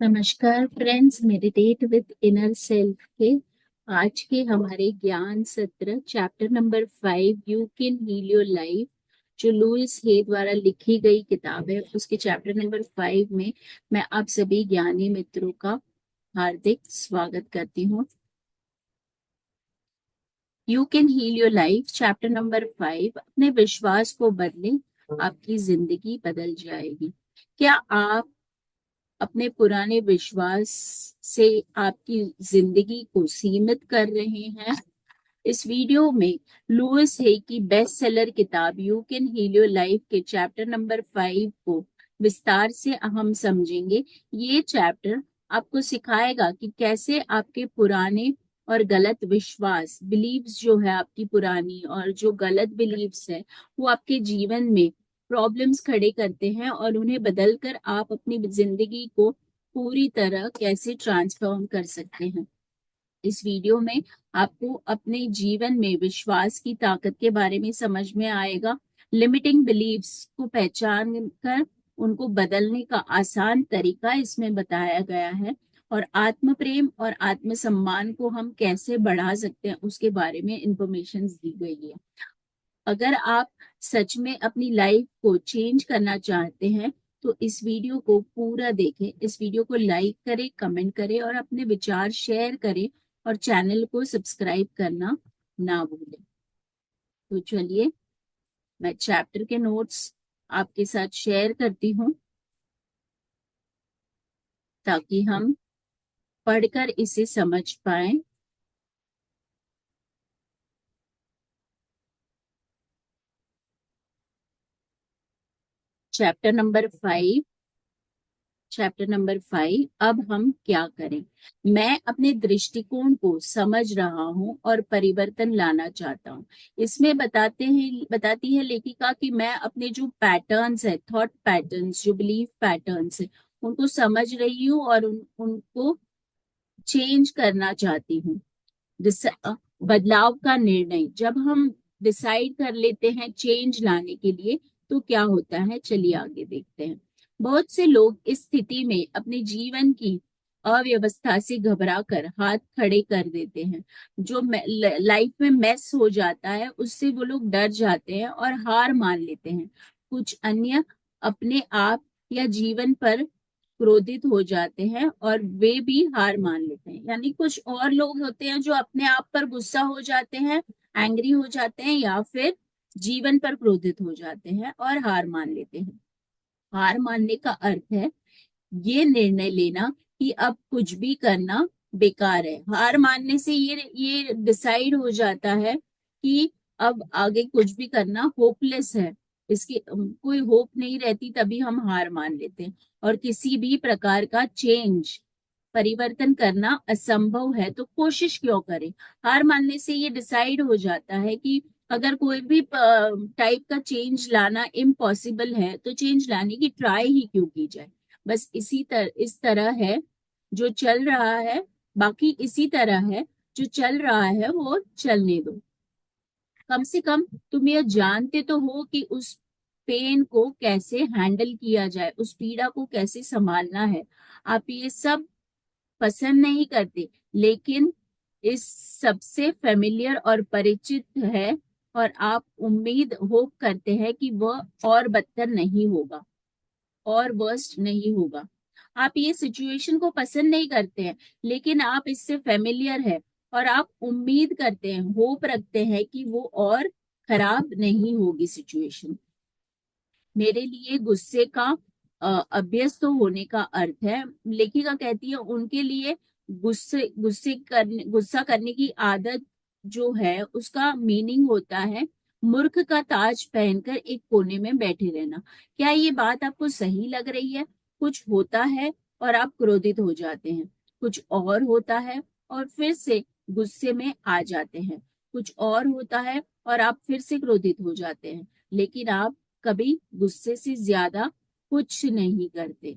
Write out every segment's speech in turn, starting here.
नमस्कार friends, meditate with inner self के आज के हमारे ज्ञान सत्र chapter number 5 you can heal your life जो लुइस हे द्वारा लिखी गई किताब है, उसके चैप्टर नंबर 5 में मैं आप सभी ज्ञानी मित्रों का हार्दिक स्वागत करती हूँ। You can heal your life chapter number 5, अपने विश्वास को बदलें, आपकी जिंदगी बदल जाएगी। क्या आप अपने पुराने विश्वास से आपकी जिंदगी को सीमित कर रहे हैं? इस वीडियो में लुइस हे की बेस्ट सेलर किताब you can heal your life के चैप्टर नंबर 5 को विस्तार से हम समझेंगे। ये चैप्टर आपको सिखाएगा कि कैसे आपके पुराने और गलत विश्वास बिलीव्स जो है आपकी पुरानी और जो गलत बिलीव्स है वो आपके जीवन में प्रॉब्लम्स खड़े करते हैं और उन्हें बदलकर आप अपनी जिंदगी को पूरी तरह कैसे ट्रांसफॉर्म कर सकते हैं। इस वीडियो में आपको अपने जीवन में विश्वास की ताकत के बारे में समझ में आएगा। लिमिटिंग बिलीव्स को पहचान कर उनको बदलने का आसान तरीका इसमें बताया गया है और आत्म प्रेम और आत्मसम्मान को हम कैसे बढ़ा सकते हैं उसके बारे में इंफॉर्मेशन दी गई है। अगर आप सच में अपनी लाइफ को चेंज करना चाहते हैं तो इस वीडियो को पूरा देखें, इस वीडियो को लाइक करें, कमेंट करें और अपने विचार शेयर करें और चैनल को सब्सक्राइब करना ना भूलें। तो चलिए मैं चैप्टर के नोट्स आपके साथ शेयर करती हूँ ताकि हम पढ़कर इसे समझ पाए। चैप्टर नंबर 5, चैप्टर नंबर 5, अब हम क्या करें। मैं अपने दृष्टिकोण को समझ रहा हूँ और परिवर्तन लाना चाहता हूँ। इसमें बताती है लेखिका कि मैं अपने जो पैटर्न्स है, थॉट पैटर्न्स, जो बिलीफ पैटर्न्स है, उनको समझ रही हूँ और उनको चेंज करना चाहती हूँ। बदलाव का निर्णय जब हम डिसाइड कर लेते हैं चेंज लाने के लिए तो क्या होता है, चलिए आगे देखते हैं। बहुत से लोग इस स्थिति में अपने जीवन की अव्यवस्था से घबराकर हाथ खड़े कर देते हैं। जो लाइफ में मेस हो जाता है उससे वो लोग डर जाते हैं और हार मान लेते हैं। कुछ अन्य अपने आप या जीवन पर क्रोधित हो जाते हैं और वे भी हार मान लेते हैं। यानी कुछ और लोग होते हैं जो अपने आप पर गुस्सा हो जाते हैं, एंग्री हो जाते हैं या फिर जीवन पर क्रोधित हो जाते हैं और हार मान लेते हैं। हार मानने का अर्थ है ये निर्णय लेना कि अब कुछ भी करना बेकार है। हार मानने से ये डिसाइड हो जाता है कि अब आगे कुछ भी करना होपलेस है, इसकी कोई होप नहीं रहती, तभी हम हार मान लेते हैं। और किसी भी प्रकार का चेंज, परिवर्तन करना असंभव है तो कोशिश क्यों करें। हार मानने से ये डिसाइड हो जाता है कि अगर कोई भी टाइप का चेंज लाना इम्पॉसिबल है तो चेंज लाने की ट्राई ही क्यों की जाए। बस इस तरह है जो चल रहा है, बाकी इसी तरह है, जो चल रहा है वो चलने दो। कम से कम तुम यह जानते तो हो कि उस पेन को कैसे हैंडल किया जाए, उस पीड़ा को कैसे संभालना है। आप ये सब पसंद नहीं करते लेकिन इस सबसे फेमिलियर और परिचित है और आप उम्मीद होप करते हैं कि वह और बदतर नहीं होगा और वर्स्ट नहीं होगा। आप ये सिचुएशन को पसंद नहीं करते हैं लेकिन आप इससे फेमिलियर है और आप उम्मीद करते हैं, होप रखते हैं कि वो और खराब नहीं होगी सिचुएशन। मेरे लिए गुस्से का अभ्यस्त होने का अर्थ है, लेखिका कहती है, उनके लिए गुस्सा करने की आदत जो है उसका मीनिंग होता है मूर्ख का ताज पहनकर एक कोने में बैठे रहना। क्या ये बात आपको सही लग रही है? कुछ होता है और आप क्रोधित हो जाते हैं, कुछ और होता है और फिर से गुस्से में आ जाते हैं, कुछ और होता है और आप फिर से क्रोधित हो जाते हैं, लेकिन आप कभी गुस्से से ज्यादा कुछ नहीं करते।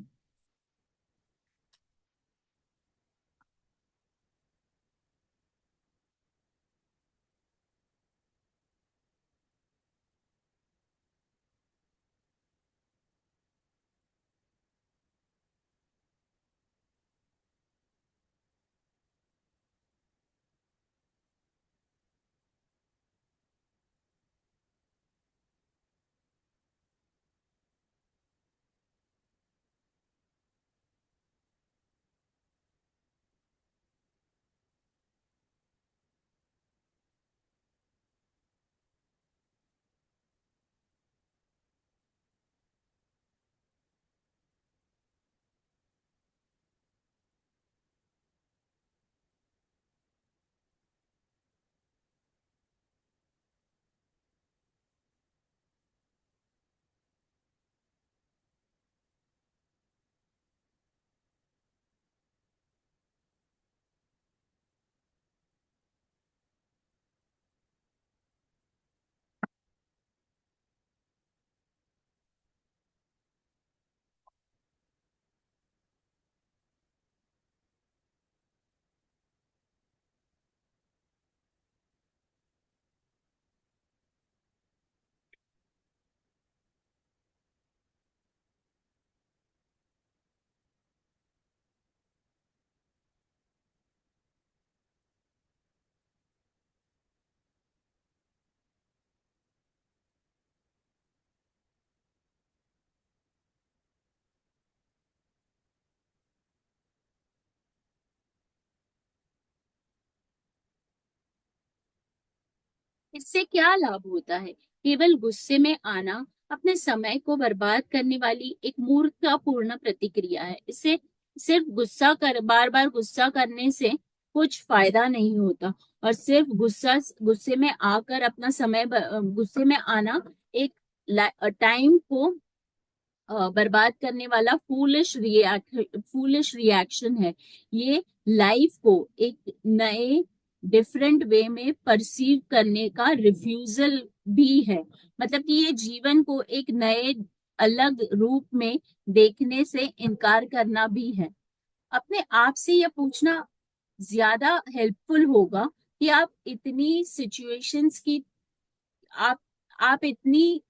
इससे क्या लाभ होता है? केवल गुस्से में आना अपने समय को बर्बाद करने वाली एक मूर्खतापूर्ण प्रतिक्रिया है। इससे सिर्फ बार बार गुस्सा करने से कुछ फायदा नहीं होता। और सिर्फ गुस्से में आकर अपना गुस्से में आना एक टाइम को बर्बाद करने वाला फूलिश रिएक्शन है। ये लाइफ को एक नए डिफरेंट वे में परसीव करने का रिफ्यूजल भी है। मतलब कि ये जीवन को एक नए अलग रूप में देखने से इनकार करना भी है। अपने आप से यह पूछना ज्यादा हेल्पफुल होगा कि आप आप इतनी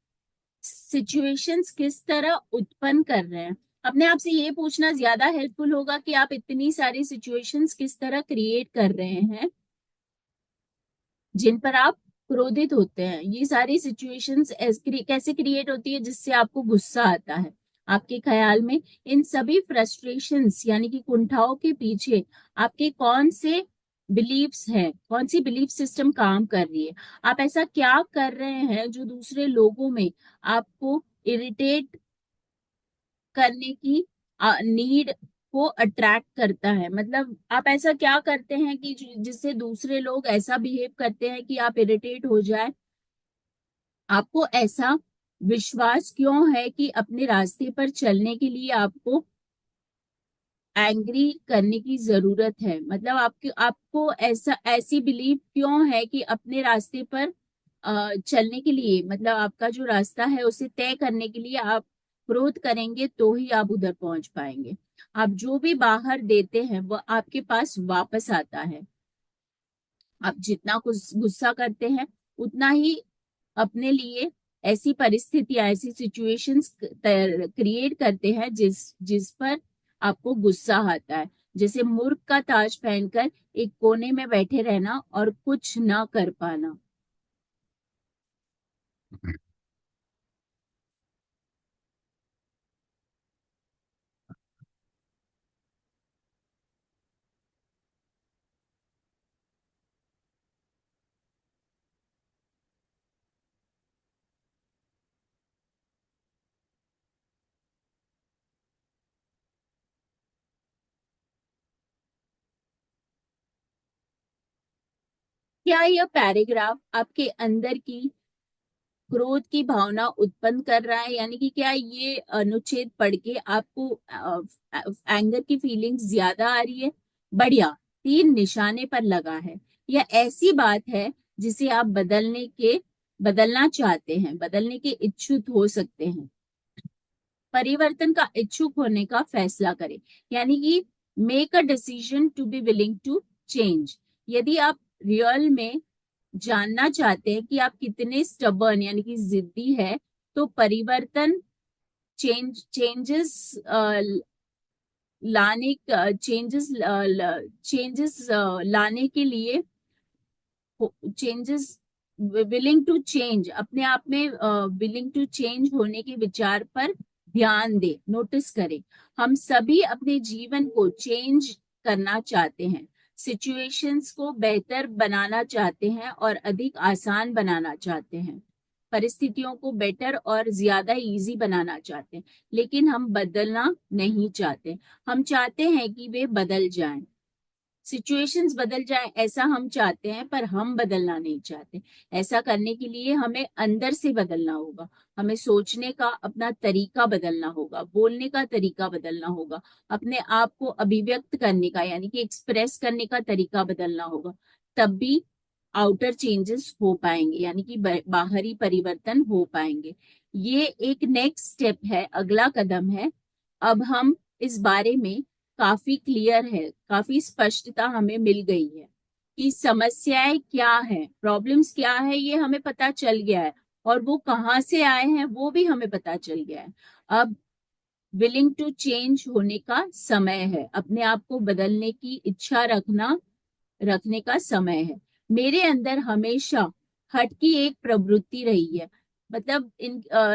सिचुएशंस किस तरह उत्पन्न कर रहे हैं। अपने आप से ये पूछना ज्यादा हेल्पफुल होगा कि आप इतनी सारी सिचुएशंस किस तरह क्रिएट कर रहे हैं जिन पर आप क्रोधित होते हैं। ये सारी सिचुएशंस कैसे क्रिएट होती है जिससे आपको गुस्सा आता है? आपके ख्याल में इन सभी फ्रस्ट्रेशंस यानी कि कुंठाओं के पीछे आपके कौन से बिलीव्स हैं, कौन सी बिलीफ सिस्टम काम कर रही है? आप ऐसा क्या कर रहे हैं जो दूसरे लोगों में आपको इरिटेट करने की नीड को अट्रैक्ट करता है? मतलब आप ऐसा क्या करते हैं कि जिससे दूसरे लोग ऐसा बिहेव करते हैं कि आप इरिटेट हो जाए? आपको ऐसा विश्वास क्यों है कि अपने रास्ते पर चलने के लिए आपको एंग्री करने की जरूरत है? मतलब आपको ऐसी बिलीव क्यों है कि अपने रास्ते पर चलने के लिए, मतलब आपका जो रास्ता है उसे तय करने के लिए आप क्रोध करेंगे तो ही आप उधर पहुंच पाएंगे। आप जो भी बाहर देते हैं वो आपके पास वापस आता है। आप जितना कुछ गुस्सा करते हैं उतना ही अपने लिए ऐसी परिस्थितियां, ऐसी सिचुएशंस क्रिएट करते हैं जिस पर आपको गुस्सा आता है। जैसे मूर्ख का ताज पहनकर एक कोने में बैठे रहना और कुछ ना कर पाना। क्या यह पैराग्राफ आपके अंदर की क्रोध की भावना उत्पन्न कर रहा है? यानी कि क्या ये अनुच्छेद पढ़ के आपको एंगर की फीलिंग्स ज्यादा आ रही है? बढ़िया, तीर निशाने पर लगा है। यह ऐसी बात है जिसे आप बदलना चाहते हैं, बदलने के इच्छुक हो सकते हैं। परिवर्तन का इच्छुक होने का फैसला करें, यानी कि make a decision to be willing to change. यदि आप रियल में जानना चाहते हैं कि आप कितने स्टबर्न यानी कि जिद्दी है, तो परिवर्तन चेंजेस लाने चेंजेस लाने के लिए चेंजेस विलिंग टू चेंज, अपने आप में विलिंग टू चेंज होने के विचार पर ध्यान दें, नोटिस करें। हम सभी अपने जीवन को चेंज करना चाहते हैं, सिचुएशंस को बेहतर बनाना चाहते हैं और अधिक आसान बनाना चाहते हैं, परिस्थितियों को बेटर और ज्यादा इजी बनाना चाहते हैं। लेकिन हम बदलना नहीं चाहते। हम चाहते हैं कि वे बदल जाएं, सिचुएशंस बदल जाए ऐसा हम चाहते हैं, पर हम बदलना नहीं चाहते। ऐसा करने के लिए हमें अंदर से बदलना होगा। हमें सोचने का अपना तरीका बदलना होगा, बोलने का तरीका बदलना होगा, अपने आप को अभिव्यक्त करने का यानी कि एक्सप्रेस करने का तरीका बदलना होगा। तब भी आउटर चेंजेस हो पाएंगे, यानी कि बाहरी परिवर्तन हो पाएंगे। ये एक नेक्स्ट स्टेप है, अगला कदम है। अब हम इस बारे में काफी क्लियर है, काफी स्पष्टता हमें मिल गई है कि समस्याएं क्या है, प्रॉब्लम्स क्या है, ये हमें पता चल गया है। और वो कहाँ से आए हैं वो भी हमें पता चल गया है। अब विलिंग टू चेंज होने का समय है, अपने आप को बदलने की इच्छा रखने का समय है। मेरे अंदर हमेशा हट की एक प्रवृत्ति रही है। मतलब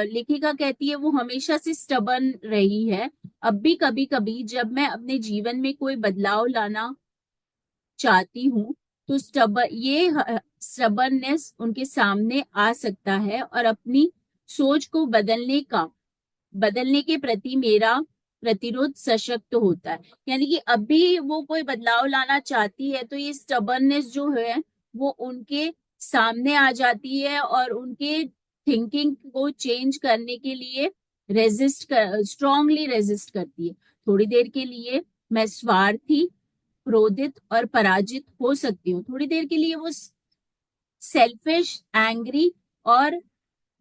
लेखिका कहती है वो हमेशा से स्टबर्न रही है। अब भी कभी कभी जब मैं अपने जीवन में कोई बदलाव लाना चाहती हूँ तो स्टबर्ननेस उनके सामने आ सकता है और अपनी सोच को बदलने के प्रति मेरा प्रतिरोध सशक्त होता है। यानी कि अभी वो कोई बदलाव लाना चाहती है तो ये स्टबर्ननेस जो है वो उनके सामने आ जाती है और उनके थिंकिंग को चेंज करने के लिए स्ट्रांगली रेजिस्ट करती है। थोड़ी देर के लिए मैं स्वार्थी, क्रोधित और पराजित हो सकती हूँ। थोड़ी देर के लिए वो सेल्फिश, एंग्री और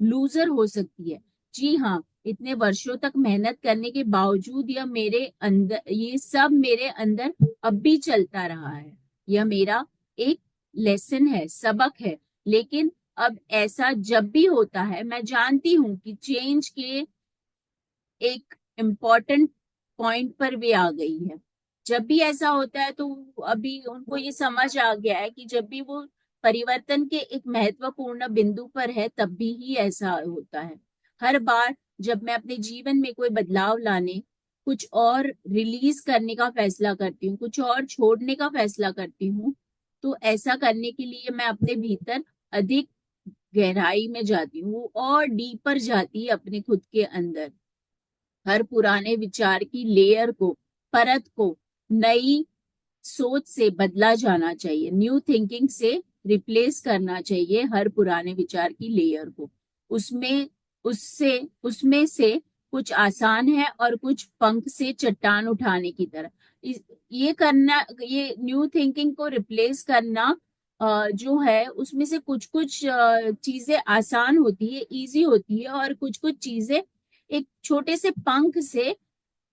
लूजर हो सकती है। जी हाँ, इतने वर्षों तक मेहनत करने के बावजूद ये सब मेरे अंदर अब भी चलता रहा है। यह मेरा एक लेसन है, सबक है। लेकिन अब ऐसा जब भी होता है मैं जानती हूँ कि चेंज के एक इम्पोर्टेंट पॉइंट पर वे आ गई है। जब भी ऐसा होता है तो अभी उनको ये समझ आ गया है कि जब भी वो परिवर्तन के एक महत्वपूर्ण बिंदु पर है तब भी ही ऐसा होता है। हर बार जब मैं अपने जीवन में कोई बदलाव लाने, कुछ और रिलीज करने का फैसला करती हूँ, कुछ और छोड़ने का फैसला करती हूँ, तो ऐसा करने के लिए मैं अपने भीतर अधिक गहराई में जाती हूँ और डीपर जाती है अपने खुद के अंदर। हर पुराने विचार की लेयर को, परत को नई सोच से बदला जाना चाहिए, न्यू थिंकिंग से रिप्लेस करना चाहिए हर पुराने विचार की लेयर को। उसमें उसमें से कुछ आसान है और कुछ पंख से चट्टान उठाने की तरह। ये करना, ये न्यू थिंकिंग को रिप्लेस करना जो है उसमें से कुछ कुछ चीजें आसान होती है, इजी होती है, और कुछ कुछ चीजें एक छोटे से पंख से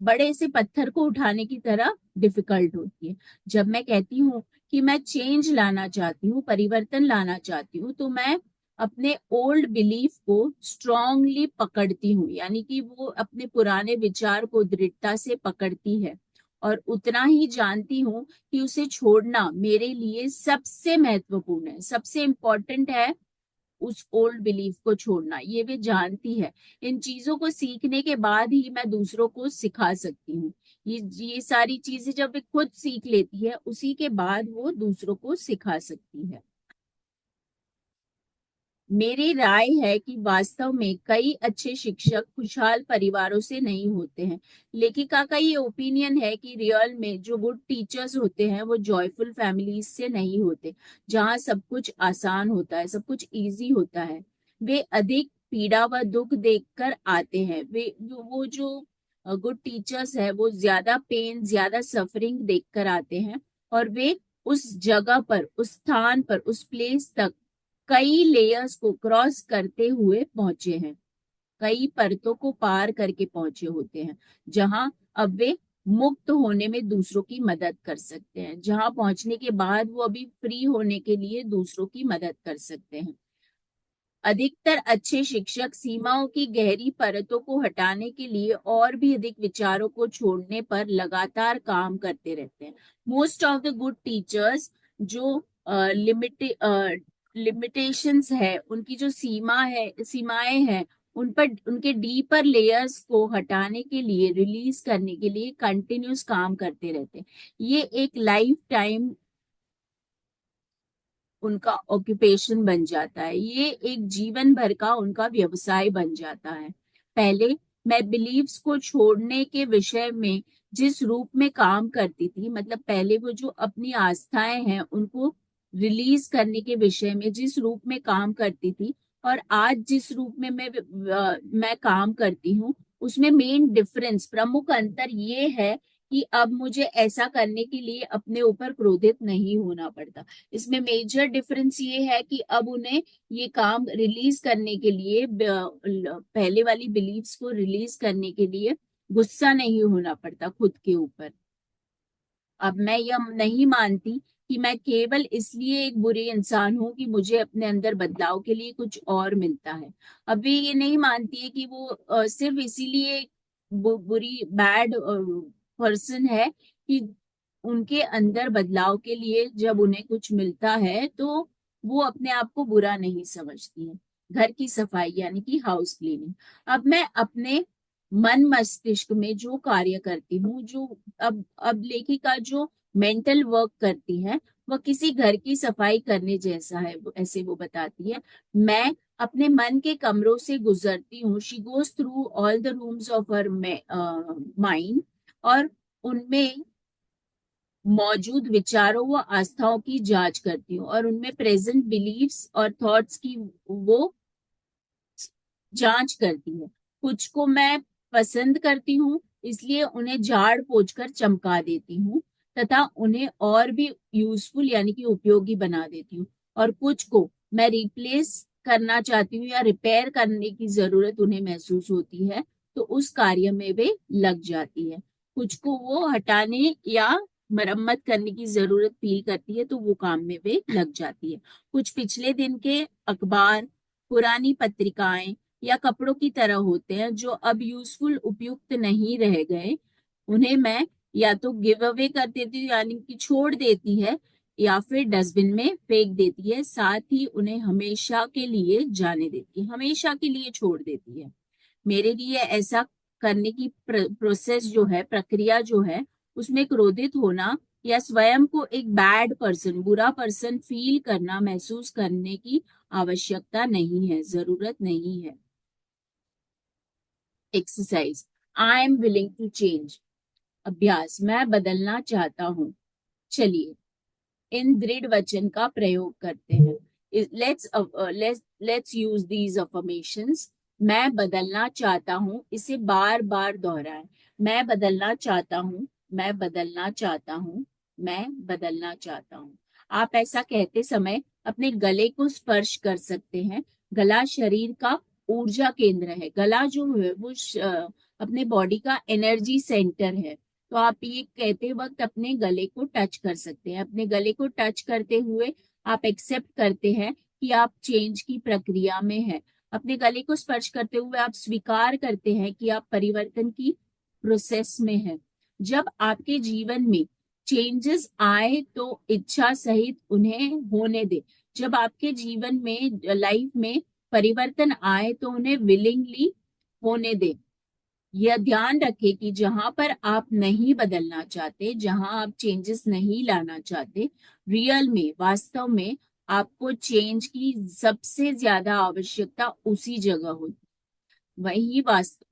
बड़े से पत्थर को उठाने की तरह डिफिकल्ट होती है। जब मैं कहती हूँ कि मैं चेंज लाना चाहती हूँ, परिवर्तन लाना चाहती हूँ, तो मैं अपने ओल्ड बिलीफ को स्ट्रांगली पकड़ती हूँ। यानी कि वो अपने पुराने विचार को दृढ़ता से पकड़ती है और उतना ही जानती हूँ कि उसे छोड़ना मेरे लिए सबसे महत्वपूर्ण है, सबसे इम्पोर्टेंट है उस ओल्ड बिलीफ को छोड़ना। ये वे जानती है। इन चीजों को सीखने के बाद ही मैं दूसरों को सिखा सकती हूँ। ये सारी चीजें जब वे खुद सीख लेती है उसी के बाद वो दूसरों को सिखा सकती है। मेरी राय है कि वास्तव में कई अच्छे शिक्षक खुशहाल परिवारों से नहीं होते हैं। लेखिका का ये ओपिनियन है कि रियल में जो गुड टीचर्स होते हैं वो जॉयफुल फैमिलीज से नहीं होते, जहाँ सब कुछ आसान होता है, सब कुछ इजी होता है। वे अधिक पीड़ा व दुख देखकर आते हैं। वो जो गुड टीचर्स है वो ज्यादा पेन, ज्यादा सफरिंग देखकर आते हैं, और वे उस जगह पर, उस स्थान पर, उस प्लेस तक कई लेयर्स को क्रॉस करते हुए पहुंचे हैं, कई परतों को पार करके पहुंचे होते हैं, जहां अब वे मुक्त होने में दूसरों की मदद कर सकते हैं, जहां पहुंचने के बाद वो अभी फ्री होने के लिए दूसरों की मदद कर सकते हैं। अधिकतर अच्छे शिक्षक सीमाओं की गहरी परतों को हटाने के लिए और भी अधिक विचारों को छोड़ने पर लगातार काम करते रहते हैं। Most of the good teachers जो लिमिटेशंस है, उनकी जो सीमाएं हैं, उन पर, उनके डीपर लेयर्स को हटाने के लिए, रिलीज करने के लिए कंटिन्यूस काम करते रहते हैं। ये एक लाइफ टाइम उनका ऑक्यूपेशन बन जाता है, ये एक जीवन भर का उनका व्यवसाय बन जाता है। पहले मैं बिलीव्स को छोड़ने के विषय में जिस रूप में काम करती थी, मतलब पहले वो जो अपनी आस्थाएं हैं उनको रिलीज करने के विषय में जिस रूप में काम करती थी, और आज जिस रूप में मैं काम करती हूँ, उसमें मेन डिफरेंस, प्रमुख अंतर ये है कि अब मुझे ऐसा करने के लिए अपने ऊपर क्रोधित नहीं होना पड़ता। इसमें मेजर डिफरेंस ये है कि अब उन्हें ये काम रिलीज करने के लिए, पहले वाली बिलीव्स को रिलीज करने के लिए गुस्सा नहीं होना पड़ता खुद के ऊपर। अब मैं यह नहीं मानती कि मैं केवल इसलिए एक बुरी इंसान हूं कि मुझे अपने अंदर बदलाव के लिए कुछ और मिलता है। अभी ये नहीं मानती है कि वो सिर्फ इसीलिए एक बुरी, बैड पर्सन है कि उनके अंदर बदलाव के लिए जब उन्हें कुछ मिलता है तो वो अपने आप को बुरा नहीं समझती है। घर की सफाई यानी कि हाउस क्लीनिंग। अब मैं अपने मन मस्तिष्क में जो कार्य करती हूँ, जो अब लेखिका जो मेंटल वर्क करती है, वह किसी घर की सफाई करने जैसा है, ऐसे वो बताती है। मैं अपने मन के कमरों से गुजरती हूँ, she goes through all the rooms of her mind, और उनमें मौजूद विचारों व आस्थाओं की जांच करती हूँ, और उनमें प्रेजेंट बिलीफ्स और थॉट्स की वो जांच करती है। कुछ को मैं पसंद करती हूँ, इसलिए उन्हें झाड़ पोंछ कर चमका देती हूँ तथा उन्हें और भी यूजफुल यानी कि उपयोगी बना देती हूँ, और कुछ को मैं रिप्लेस करना चाहती हूँ या रिपेयर करने की जरूरत उन्हें महसूस होती है, तो उस कार्य में वे लग जाती है। कुछ को वो हटाने या मरम्मत करने की जरूरत फील करती है, तो वो काम में वे लग जाती है। कुछ पिछले दिन के अखबार, पुरानी पत्रिकाएं या कपड़ों की तरह होते हैं जो अब यूजफुल उपयुक्त नहीं रह गए, उन्हें मैं या तो गिव अवे कर देती हूँ यानी कि छोड़ देती है, या फिर डस्टबिन में फेंक देती है, साथ ही उन्हें हमेशा के लिए जाने देती है, हमेशा के लिए छोड़ देती है। मेरे लिए ऐसा करने की प्रोसेस जो है, प्रक्रिया जो है, उसमें क्रोधित होना या स्वयं को एक बैड पर्सन, बुरा पर्सन फील करना, महसूस करने की आवश्यकता नहीं है, जरूरत नहीं है। Exercise, I am willing to change. अभ्यास, मैं बदलना चाहता हूँ। चलिए इन दृढ़ वचन का प्रयोग करते हैं। Let's use these affirmations. मैं बदलना चाहता हूँ, इसे बार बार दोहराएं। मैं बदलना चाहता हूँ, मैं बदलना चाहता हूँ, मैं बदलना चाहता हूँ। आप ऐसा कहते समय अपने गले को स्पर्श कर सकते हैं। गला शरीर का ऊर्जा केंद्र है। गला जो है वो अपने बॉडी का एनर्जी सेंटर है। तो आप ये कहते वक्त अपने गले को टच कर सकते हैं। अपने गले को टच करते हुए आप एक्सेप्ट करते हैं कि आप चेंज की प्रक्रिया में हैं। अपने गले को स्पर्श करते हुए आप स्वीकार करते हैं कि आप परिवर्तन की प्रोसेस में हैं। जब आपके जीवन में चेंजेस आए तो इच्छा सहित उन्हें होने दे। जब आपके जीवन में, लाइफ में परिवर्तन आए तो उन्हें विलिंगली होने दे। यह ध्यान रखें कि जहां पर आप नहीं बदलना चाहते, जहां आप चेंजेस नहीं लाना चाहते, रियल में, वास्तव में आपको चेंज की सबसे ज्यादा आवश्यकता उसी जगह होती,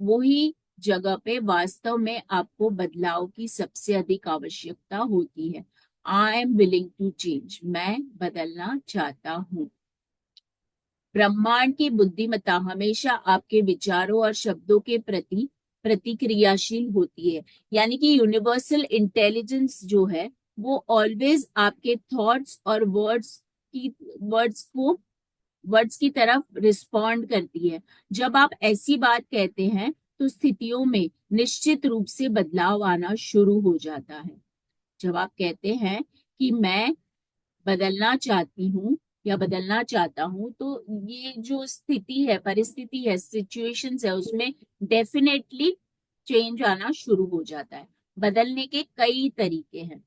वही जगह पे वास्तव में आपको बदलाव की सबसे अधिक आवश्यकता होती है। I am willing to change, मैं बदलना चाहता हूँ। ब्रह्मांड की बुद्धिमत्ता हमेशा आपके विचारों और शब्दों के प्रति प्रतिक्रियाशील होती है। यानी कि यूनिवर्सल इंटेलिजेंस जो है वो ऑलवेज आपके थॉट्स और की वर्ड्स को वर्ड्स की तरफ रिस्पॉन्ड करती है। जब आप ऐसी बात कहते हैं तो स्थितियों में निश्चित रूप से बदलाव आना शुरू हो जाता है। जब आप कहते हैं कि मैं बदलना चाहती हूँ या बदलना चाहता हूँ, तो ये जो स्थिति है, परिस्थिति है, सिचुएशंस है, उसमें डेफिनेटली चेंज आना शुरू हो जाता है। बदलने के कई तरीके हैं।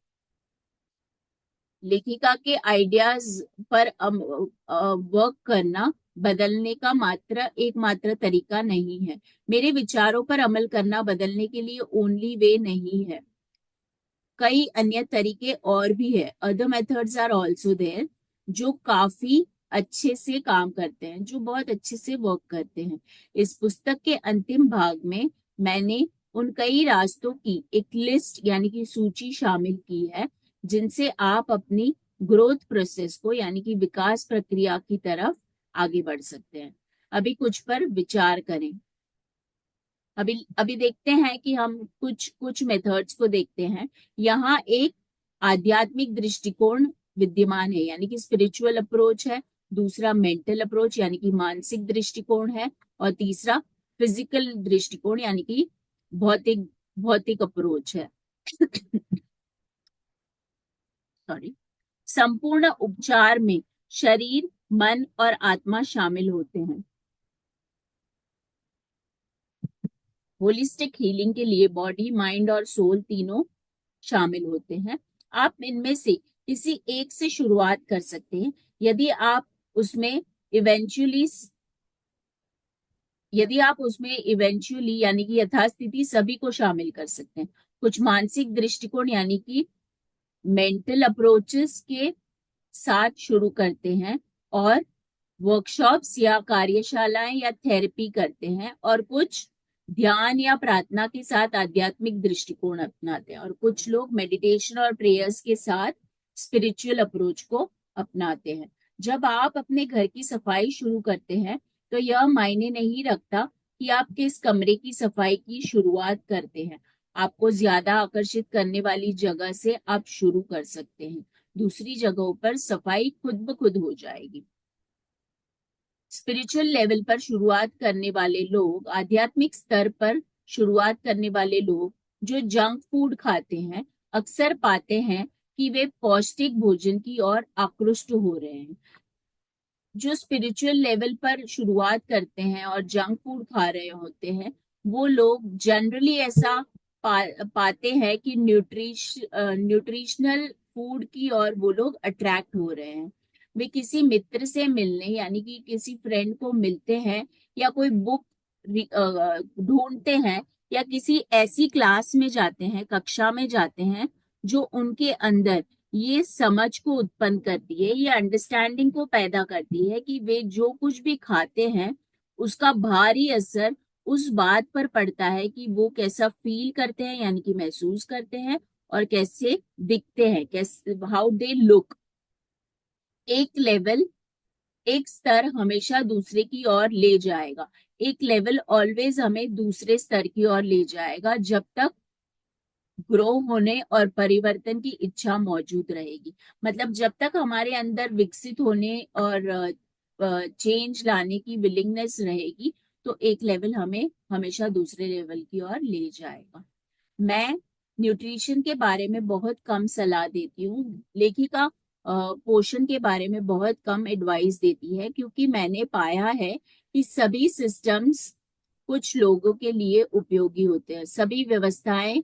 लेखिका के आइडियाज पर वर्क करना बदलने का एकमात्र तरीका नहीं है। मेरे विचारों पर अमल करना बदलने के लिए ओनली वे नहीं है। कई अन्य तरीके और भी है। Other methods are also there, जो काफी अच्छे से काम करते हैं, जो बहुत अच्छे से वर्क करते हैं। इस पुस्तक के अंतिम भाग में मैंने उन कई रास्तों की एक लिस्ट यानी कि सूची शामिल की है, जिनसे आप अपनी ग्रोथ प्रोसेस को यानी कि विकास प्रक्रिया की तरफ आगे बढ़ सकते हैं। अभी कुछ पर विचार करें। अभी अभी देखते हैं कि हम कुछ कुछ मेथड्स को देखते हैं। यहाँ एक आध्यात्मिक दृष्टिकोण विद्यमान है यानी कि स्पिरिचुअल अप्रोच है। दूसरा मेंटल अप्रोच यानी कि मानसिक दृष्टिकोण है। और तीसरा फिजिकल दृष्टिकोण यानी कि भौतिक भौतिक अप्रोच है। सॉरी। संपूर्ण उपचार में शरीर, मन और आत्मा शामिल होते हैं। होलिस्टिक हीलिंग के लिए बॉडी, माइंड और सोल तीनों शामिल होते हैं। आप इनमें से किसी एक से शुरुआत कर सकते हैं। यदि आप उसमें इवेंचुअली यानी कि यथास्थिति सभी को शामिल कर सकते हैं। कुछ मानसिक दृष्टिकोण यानी कि मेंटल अप्रोचेस के साथ शुरू करते हैं और वर्कशॉप्स या कार्यशालाएं या थेरेपी करते हैं, और कुछ ध्यान या प्रार्थना के साथ आध्यात्मिक दृष्टिकोण अपनाते हैं, और कुछ लोग मेडिटेशन और प्रेयर्स के साथ स्पिरिचुअल अप्रोच को अपनाते हैं। जब आप अपने घर की सफाई शुरू करते हैं तो यह मायने नहीं रखता कि आप किस कमरे की सफाई की शुरुआत करते हैं। आपको ज्यादा आकर्षित करने वाली जगह से आप शुरू कर सकते हैं, दूसरी जगहों पर सफाई खुद ब खुद हो जाएगी। स्पिरिचुअल लेवल पर शुरुआत करने वाले लोग, आध्यात्मिक स्तर पर शुरुआत करने वाले लोग जो जंक फूड खाते हैं, अक्सर पाते हैं कि वे पौष्टिक भोजन की ओर आकृष्ट हो रहे हैं। जो स्पिरिचुअल लेवल पर शुरुआत करते हैं और जंक फूड खा रहे होते हैं, वो लोग जनरली ऐसा पाते हैं कि न्यूट्रिशनल फूड की ओर वो लोग अट्रैक्ट हो रहे हैं। वे किसी मित्र से मिलने यानी कि किसी फ्रेंड को मिलते हैं, या कोई बुक ढूंढते हैं, या किसी ऐसी क्लास में जाते हैं, कक्षा में जाते हैं जो उनके अंदर ये समझ को उत्पन्न करती है, ये अंडरस्टैंडिंग को पैदा करती है कि वे जो कुछ भी खाते हैं उसका भारी असर उस बात पर पड़ता है कि वो कैसा फील करते हैं, यानी कि महसूस करते हैं, और कैसे दिखते हैं, कैसे हाउ दे लुक। एक लेवल, एक स्तर हमेशा दूसरे की ओर ले जाएगा। एक लेवल ऑलवेज हमें दूसरे स्तर की ओर ले जाएगा, जब तक ग्रो होने और परिवर्तन की इच्छा मौजूद रहेगी। मतलब जब तक हमारे अंदर विकसित होने और चेंज लाने की विलिंगनेस रहेगी, तो एक लेवल हमें हमेशा दूसरे लेवल की ओर ले जाएगा। मैं न्यूट्रिशन के बारे में बहुत कम सलाह देती हूँ। लेखिका पोषण के बारे में बहुत कम एडवाइस देती है, क्योंकि मैंने पाया है कि सभी सिस्टम्स कुछ लोगों के लिए उपयोगी होते हैं, सभी व्यवस्थाएं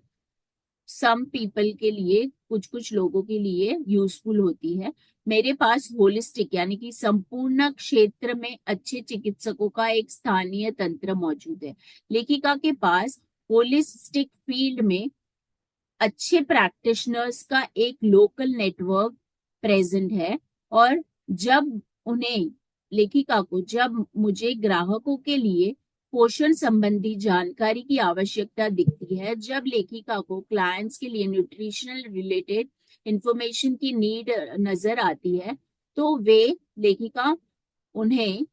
सम पीपल के लिए, कुछ कुछ लोगों के लिए यूजफुल होती है। मेरे पास होलिस्टिक यानी कि संपूर्ण क्षेत्र में अच्छे चिकित्सकों का एक स्थानीय तंत्र मौजूद है। लेखिका के पास होलिस्टिक फील्ड में अच्छे प्रैक्टिशनर्स का एक लोकल नेटवर्क प्रेजेंट है। और जब उन्हें लेखिका को जब मुझे ग्राहकों के लिए पोषण संबंधी जानकारी की आवश्यकता दिखती है, जब लेखिका को क्लाइंट्स के लिए न्यूट्रिशनल रिलेटेड इंफॉर्मेशन की नीड नजर आती है, तो वे लेखिका उन्हें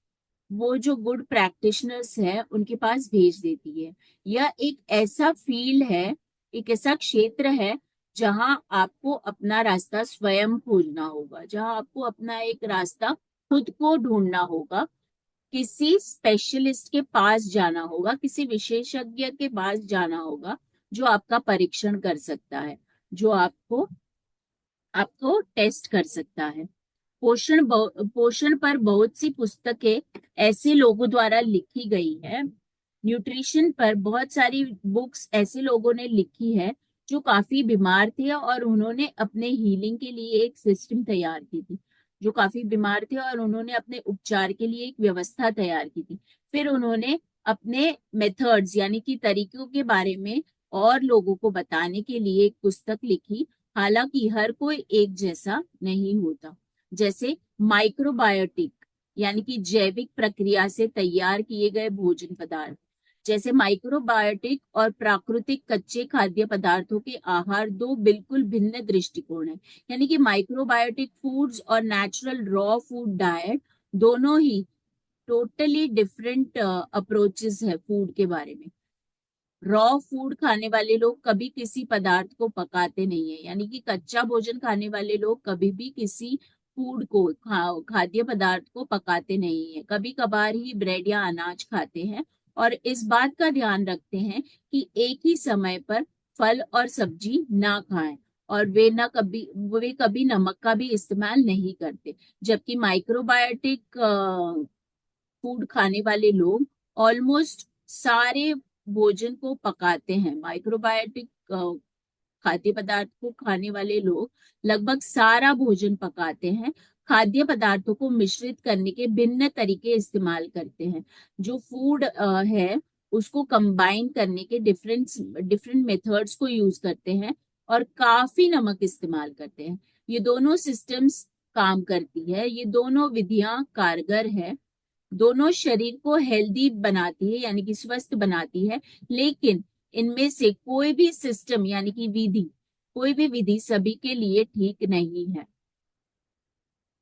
वो जो गुड प्रैक्टिशनर्स है उनके पास भेज देती है। यह एक ऐसा फील्ड है, एक ऐसा क्षेत्र है जहां आपको अपना रास्ता स्वयं खोजना होगा, जहां आपको अपना एक रास्ता खुद को ढूंढना होगा। किसी स्पेशलिस्ट के पास जाना होगा, किसी विशेषज्ञ के पास जाना होगा जो आपका परीक्षण कर सकता है, जो आपको आपको टेस्ट कर सकता है। पोषण पर बहुत सी पुस्तकें ऐसे लोगों द्वारा लिखी गई है। न्यूट्रिशन पर बहुत सारी बुक्स ऐसे लोगों ने लिखी है जो काफी बीमार थे और उन्होंने अपने हीलिंग के लिए एक सिस्टम तैयार की थी। जो काफी बीमार थे और उन्होंने अपने उपचार के लिए एक व्यवस्था तैयार की थी। फिर उन्होंने अपने मेथड्स यानी कि तरीकों के बारे में और लोगों को बताने के लिए एक पुस्तक लिखी। हालांकि हर कोई एक जैसा नहीं होता। जैसे माइक्रोबायोटिक यानी कि जैविक प्रक्रिया से तैयार किए गए भोजन पदार्थ, जैसे माइक्रोबायोटिक और प्राकृतिक कच्चे खाद्य पदार्थों के आहार दो बिल्कुल भिन्न दृष्टिकोण हैं। यानी कि माइक्रोबायोटिक फूड्स और नेचुरल रॉ फूड डाइट दोनों ही टोटली डिफरेंट अप्रोचेस है फूड के बारे में। रॉ फूड खाने वाले लोग कभी किसी पदार्थ को पकाते नहीं है, यानी कि कच्चा भोजन खाने वाले लोग कभी भी किसी फूड को खाद्य पदार्थ को पकाते नहीं है। कभी कभार ही ब्रेड या अनाज खाते हैं और इस बात का ध्यान रखते हैं कि एक ही समय पर फल और सब्जी ना खाएं, और वे कभी नमक का भी इस्तेमाल नहीं करते। जबकि माइक्रोबायोटिक फूड खाने वाले लोग ऑलमोस्ट सारे भोजन को पकाते हैं। माइक्रोबायोटिक खाद्य पदार्थ को खाने वाले लोग लगभग सारा भोजन पकाते हैं। खाद्य पदार्थों को मिश्रित करने के भिन्न तरीके इस्तेमाल करते हैं। जो फूड है उसको कंबाइन करने के डिफरेंट डिफरेंट मेथड्स को यूज करते हैं, और काफी नमक इस्तेमाल करते हैं। ये दोनों सिस्टम्स काम करती है, ये दोनों विधियां कारगर है, दोनों शरीर को हेल्दी बनाती है यानी कि स्वस्थ बनाती है। लेकिन इनमें से कोई भी सिस्टम यानी कि विधि, कोई भी विधि सभी के लिए ठीक नहीं है।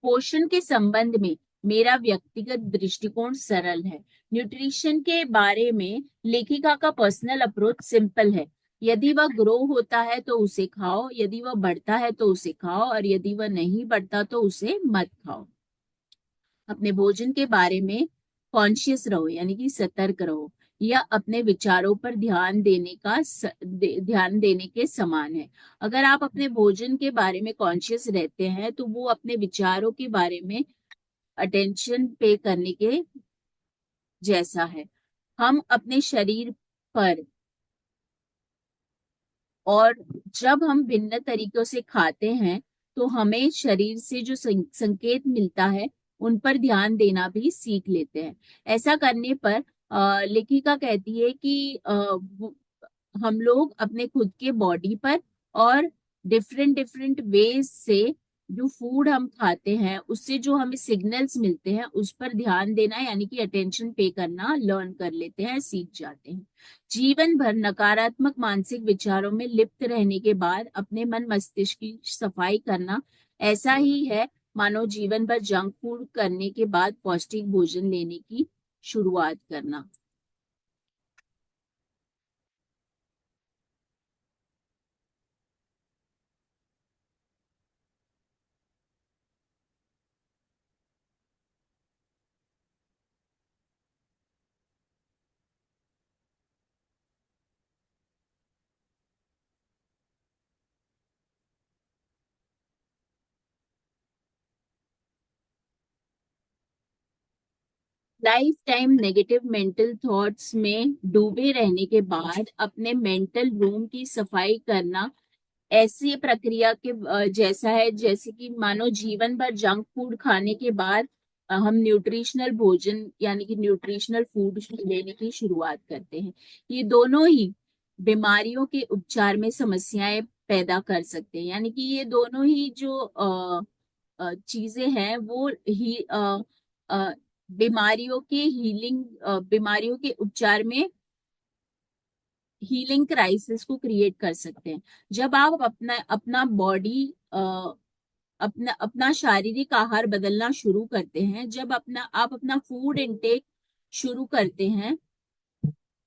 पोषण के संबंध में मेरा व्यक्तिगत दृष्टिकोण सरल है। न्यूट्रिशन के बारे में लेखिका का पर्सनल अप्रोच सिंपल है। यदि वह ग्रो होता है तो उसे खाओ, यदि वह बढ़ता है तो उसे खाओ, और यदि वह नहीं बढ़ता तो उसे मत खाओ। अपने भोजन के बारे में कॉन्शियस रहो यानी कि सतर्क रहो। यह अपने विचारों पर ध्यान देने के समान है। अगर आप अपने भोजन के बारे में कॉन्शियस रहते हैं तो वो अपने विचारों के बारे में अटेंशन पे करने के जैसा है। हम अपने शरीर पर, और जब हम भिन्न तरीकों से खाते हैं तो हमें शरीर से जो संकेत मिलता है उन पर ध्यान देना भी सीख लेते हैं। ऐसा करने पर लेखिका कहती है कि हम लोग अपने खुद के बॉडी पर और डिफरेंट डिफरेंट वेज से जो फूड हम खाते हैं उससे जो हमें सिग्नल्स मिलते हैं उस पर ध्यान देना यानी कि अटेंशन पे करना लर्न कर लेते हैं, सीख जाते हैं। जीवन भर नकारात्मक मानसिक विचारों में लिप्त रहने के बाद अपने मन मस्तिष्क की सफाई करना ऐसा ही है मानो जीवन भर जंक फूड करने के बाद पौष्टिक भोजन लेने की शुरुआत करना। Life time negative mental thoughts में डूबे रहने के बाद अपने मेंटल रूम की सफाई करना ऐसी प्रक्रिया के जैसा है जैसे कि मानो जीवन भर जंक फूड खाने के बाद हम न्यूट्रिशनल भोजन यानी कि न्यूट्रिशनल फूड लेने की शुरुआत करते हैं। ये दोनों ही बीमारियों के उपचार में समस्याएं पैदा कर सकते हैं। यानी कि ये दोनों ही जो चीजें हैं वो ही अ, बीमारियों के हीलिंग, बीमारियों के उपचार में हीलिंग क्राइसिस को क्रिएट कर सकते हैं। जब आप अपना अपना बॉडी अपना अपना शारीरिक आहार बदलना शुरू करते हैं, जब आप अपना फूड इनटेक शुरू करते हैं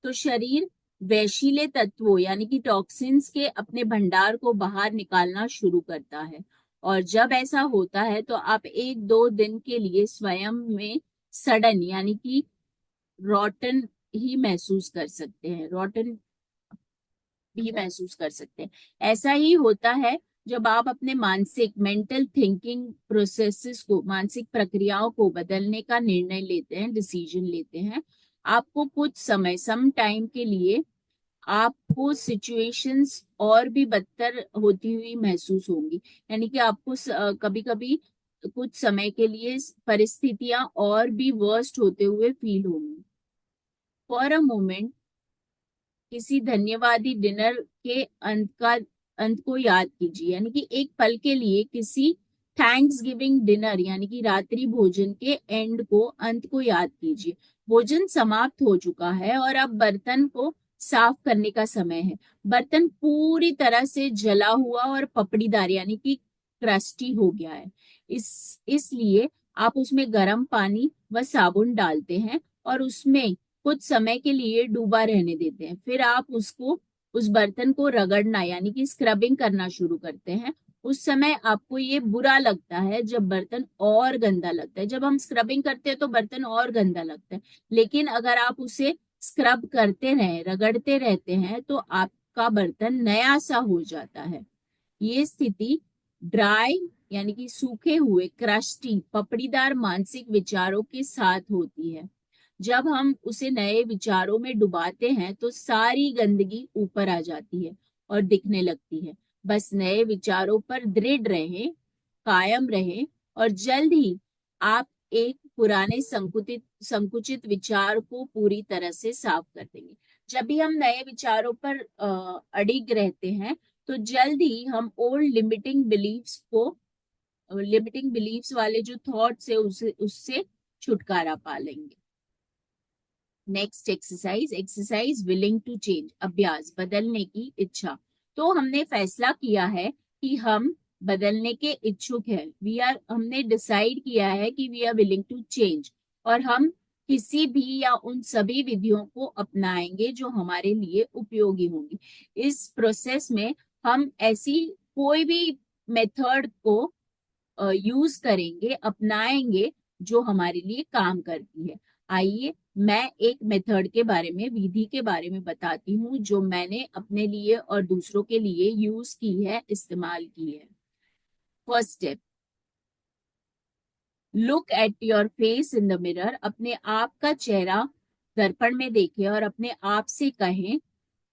तो शरीर वैशिले तत्वों यानी कि टॉक्सिन्स के अपने भंडार को बाहर निकालना शुरू करता है। और जब ऐसा होता है तो आप 1-2 दिन के लिए स्वयं में सडन यानी कि रॉटन ही महसूस कर सकते हैं, रॉटन भी महसूस कर सकते हैं। ऐसा ही होता है जब आप अपने मानसिक मेंटल थिंकिंग प्रोसेसेस को, मानसिक प्रक्रियाओं को बदलने का निर्णय लेते हैं, डिसीजन लेते हैं। आपको कुछ समय, सम टाइम के लिए आपको सिचुएशंस और भी बदतर होती हुई महसूस होंगी। यानी कि आपको कभी कभी कुछ समय के लिए परिस्थितियां और भी वर्स्ट होते हुए फील होंगी। फॉर अ मोमेंट किसी धन्यवादी डिनर के अंत को याद कीजिए। यानी कि एक पल के लिए किसी थैंक्स गिविंग डिनर यानी कि रात्रि भोजन के अंत को याद कीजिए। भोजन समाप्त हो चुका है और अब बर्तन को साफ करने का समय है। बर्तन पूरी तरह से जला हुआ और पपड़ीदार यानी कि क्रस्टी हो गया है। इसलिए आप उसमें गर्म पानी व साबुन डालते हैं और उसमें कुछ समय के लिए डूबा रहने देते हैं। फिर आप उस बर्तन को रगड़ना यानी कि स्क्रबिंग करना शुरू करते हैं। उस समय आपको ये बुरा लगता है जब बर्तन और गंदा लगता है। जब हम स्क्रबिंग करते हैं तो बर्तन और गंदा लगता है, लेकिन अगर आप उसे स्क्रब करते रहे, रगड़ते रहते हैं तो आपका बर्तन नया सा हो जाता है। ये स्थिति ड्राई यानी कि सूखे हुए, क्रस्टी, पपड़ीदार मानसिक विचारों के साथ होती है। जब हम उसे नए विचारों में डुबाते हैं तो सारी गंदगी ऊपर आ जाती है और दिखने लगती है। बस नए विचारों पर दृढ़ रहें, कायम रहें, और जल्द ही आप एक पुराने संकुचित संकुचित विचार को पूरी तरह से साफ कर देंगे। जब भी हम नए विचारों पर अडिग रहते हैं तो जल्दी हम ओल्ड लिमिटिंग बिलीव्स वाले जो थॉट्स है उससे छुटकारा पा लेंगे। Next exercise, exercise willing to change, अभ्यास बदलने की इच्छा। तो हमने फैसला किया है कि हम बदलने के इच्छुक हैं, हमने डिसाइड किया है कि we are willing to change, और हम किसी भी या उन सभी विधियों को अपनाएंगे जो हमारे लिए उपयोगी होंगी। इस प्रोसेस में हम ऐसी कोई भी मेथड को यूज करेंगे, अपनाएंगे जो हमारे लिए काम करती है। आइए मैं एक मेथड के बारे में, विधि के बारे में बताती हूँ जो मैंने अपने लिए और दूसरों के लिए यूज की है, इस्तेमाल की है। First step, look at your face in the mirror. अपने आप का चेहरा दर्पण में देखें और अपने आप से कहें,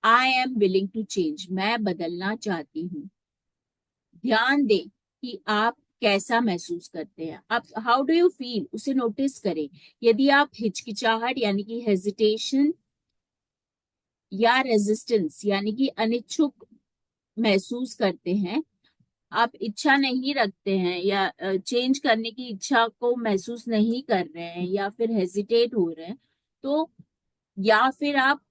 I am willing to change, मैं बदलना चाहती हूँ। ध्यान दें कि आप कैसा महसूस करते हैं। आप हाउ डू यू फील, उसे नोटिस करें। यदि आप हिचकिचाहट यानी कि हेजिटेशन या रेजिस्टेंस यानी कि अनिच्छुक महसूस करते हैं, आप इच्छा नहीं रखते हैं या चेंज करने की इच्छा को महसूस नहीं कर रहे हैं या फिर हेजिटेट हो रहे हैं, तो या फिर आप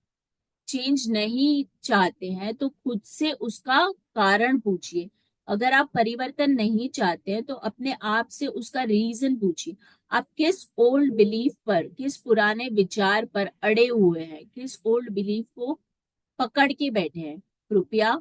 चेंज नहीं चाहते हैं, तो खुद से उसका कारण पूछिए। अगर आप परिवर्तन नहीं चाहते हैं तो अपने आप से उसका रीजन पूछिए। आप किस ओल्ड बिलीफ पर, किस पुराने विचार पर अड़े हुए हैं, किस ओल्ड बिलीफ को पकड़ के बैठे हैं। कृपया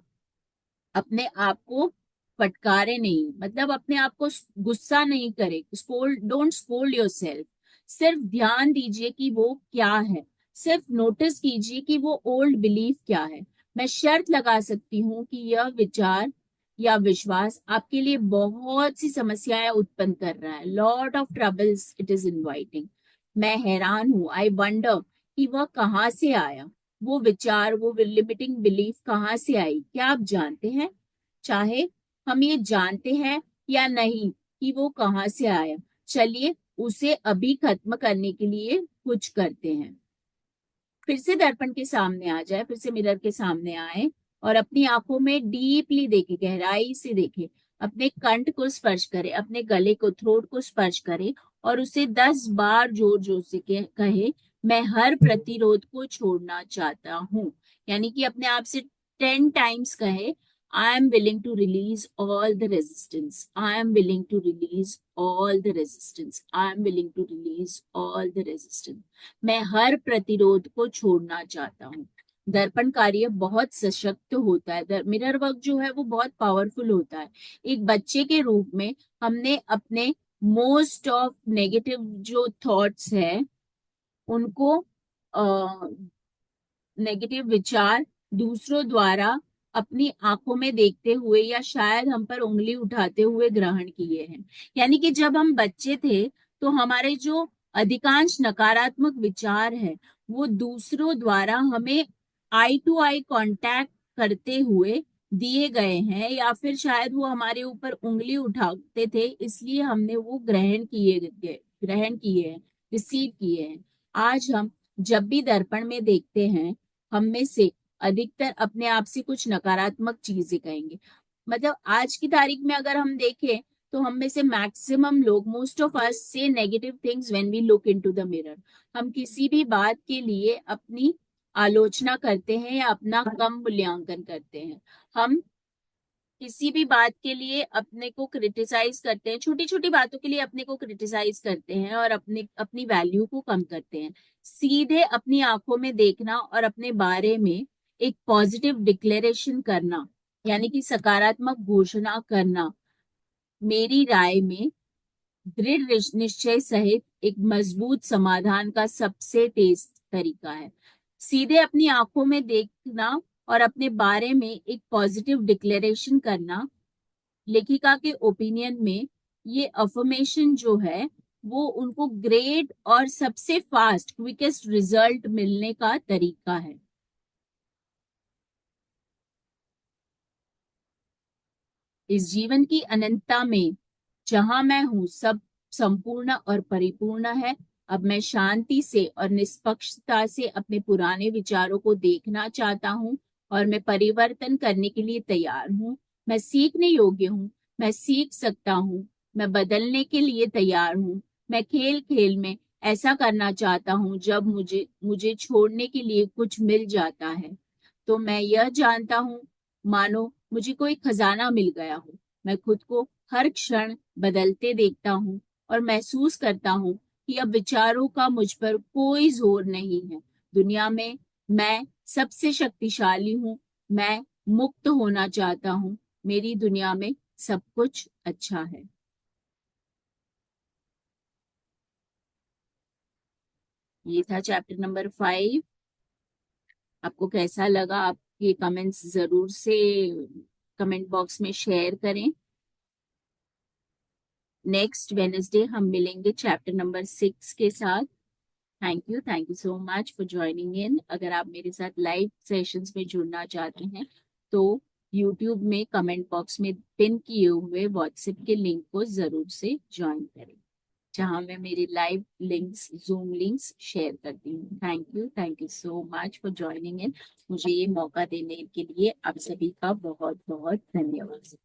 अपने आप को फटकारे नहीं, मतलब अपने आप को गुस्सा नहीं करे, डोंट स्कोल्ड योरसेल्फ। सिर्फ ध्यान दीजिए कि वो क्या है, सिर्फ नोटिस कीजिए कि वो ओल्ड बिलीफ क्या है। मैं शर्त लगा सकती हूँ कि यह विचार या विश्वास आपके लिए बहुत सी समस्याएं उत्पन्न कर रहा है। Lot of troubles it is inviting. मैं हैरान हूँ, आई वंडर, कि वह कहाँ से आया, वो विचार, वो लिमिटिंग बिलीफ कहाँ से आई। क्या आप जानते हैं? चाहे हम ये जानते हैं या नहीं कि वो कहाँ से आया, चलिए उसे अभी खत्म करने के लिए कुछ करते हैं। फिर से दर्पण के सामने आ जाए, फिर से मिरर के सामने आए और अपनी आंखों में डीपली देखे, गहराई से देखे। अपने कंठ को स्पर्श करे, अपने गले को, थ्रोट को स्पर्श करे और उसे 10 बार जोर जोर से कहे, मैं हर प्रतिरोध को छोड़ना चाहता हूँ। यानी कि अपने आप से 10 टाइम्स कहे, I am willing to release all the resistance. I am willing to release all the resistance. I am willing to release all the resistance. मैं हर प्रतिरोध को छोड़ना चाहता हूँ। दर्पण कार्य बहुत सशक्त होता है। मिरर वर्क जो है वो बहुत पावरफुल होता है। एक बच्चे के रूप में हमने अपने मोस्ट ऑफ नेगेटिव जो थॉट्स है उनको, नेगेटिव विचार दूसरों द्वारा अपनी आंखों में देखते हुए या शायद हम पर उंगली उठाते हुए ग्रहण किए हैं। यानी कि जब हम बच्चे थे तो हमारे जो अधिकांश नकारात्मक विचार है वो दूसरों द्वारा हमें आई टू आई कांटेक्ट करते हुए दिए गए हैं, या फिर शायद वो हमारे ऊपर उंगली उठाते थे इसलिए हमने वो ग्रहण किए हैं, रिसीव किए हैं। आज हम जब भी दर्पण में देखते हैं, हम में से अधिकतर अपने आप से कुछ नकारात्मक चीजें कहेंगे। मतलब आज की तारीख में अगर हम देखें तो हम में से मैक्सिमम लोग, मोस्ट ऑफ अस से negative things when we look into the mirror. हम किसी भी बात के लिए अपनी आलोचना करते हैं या अपना कम मूल्यांकन करते हैं। हम किसी भी बात के लिए अपने को क्रिटिसाइज करते हैं, छोटी छोटी बातों के लिए अपने को क्रिटिसाइज करते हैं और अपनी वैल्यू को कम करते हैं। सीधे अपनी आंखों में देखना और अपने बारे में एक पॉजिटिव डिक्लेरेशन करना, यानी कि सकारात्मक घोषणा करना, मेरी राय में दृढ़ निश्चय सहित एक मजबूत समाधान का सबसे तेज तरीका है। सीधे अपनी आंखों में देखना और अपने बारे में एक पॉजिटिव डिक्लेरेशन करना, लेखिका के ओपिनियन में ये अफर्मेशन जो है वो उनको ग्रेट और सबसे फास्ट क्विकेस्ट रिजल्ट मिलने का तरीका है। इस जीवन की अनंतता में जहां मैं हूं सब संपूर्ण और परिपूर्ण है। अब मैं शांति से और निष्पक्षता से अपने पुराने विचारों को देखना चाहता हूँ और मैं परिवर्तन करने के लिए तैयार हूँ। मैं सीखने योग्य हूँ। मैं सीख सकता हूँ। मैं बदलने के लिए तैयार हूँ। मैं खेल खेल में ऐसा करना चाहता हूँ जब मुझे मुझे छोड़ने के लिए कुछ मिल जाता है तो मैं यह जानता हूँ मानो मुझे कोई खजाना मिल गया हो। मैं खुद को हर क्षण बदलते देखता हूँ और महसूस करता हूँ कि अब विचारों का मुझ पर कोई जोर नहीं है। दुनिया में मैं सबसे शक्तिशाली हूँ। मैं मुक्त होना चाहता हूँ। मेरी दुनिया में सब कुछ अच्छा है। ये था चैप्टर नंबर 5। आपको कैसा लगा? आप ये कमेंट्स जरूर से कमेंट बॉक्स में शेयर करें। नेक्स्ट वेनेसडे हम मिलेंगे चैप्टर नंबर 6 के साथ। Thank you so much for joining in. अगर आप मेरे साथ लाइव सेशंस में जुड़ना चाहते हैं तो यूट्यूब में कमेंट बॉक्स में पिन किए हुए व्हाट्सएप के लिंक को जरूर से ज्वाइन करें, जहां मैं मेरी live links, zoom links share करती हूँ। Thank you so much for joining in. मुझे ये मौका देने के लिए आप सभी का बहुत बहुत धन्यवाद।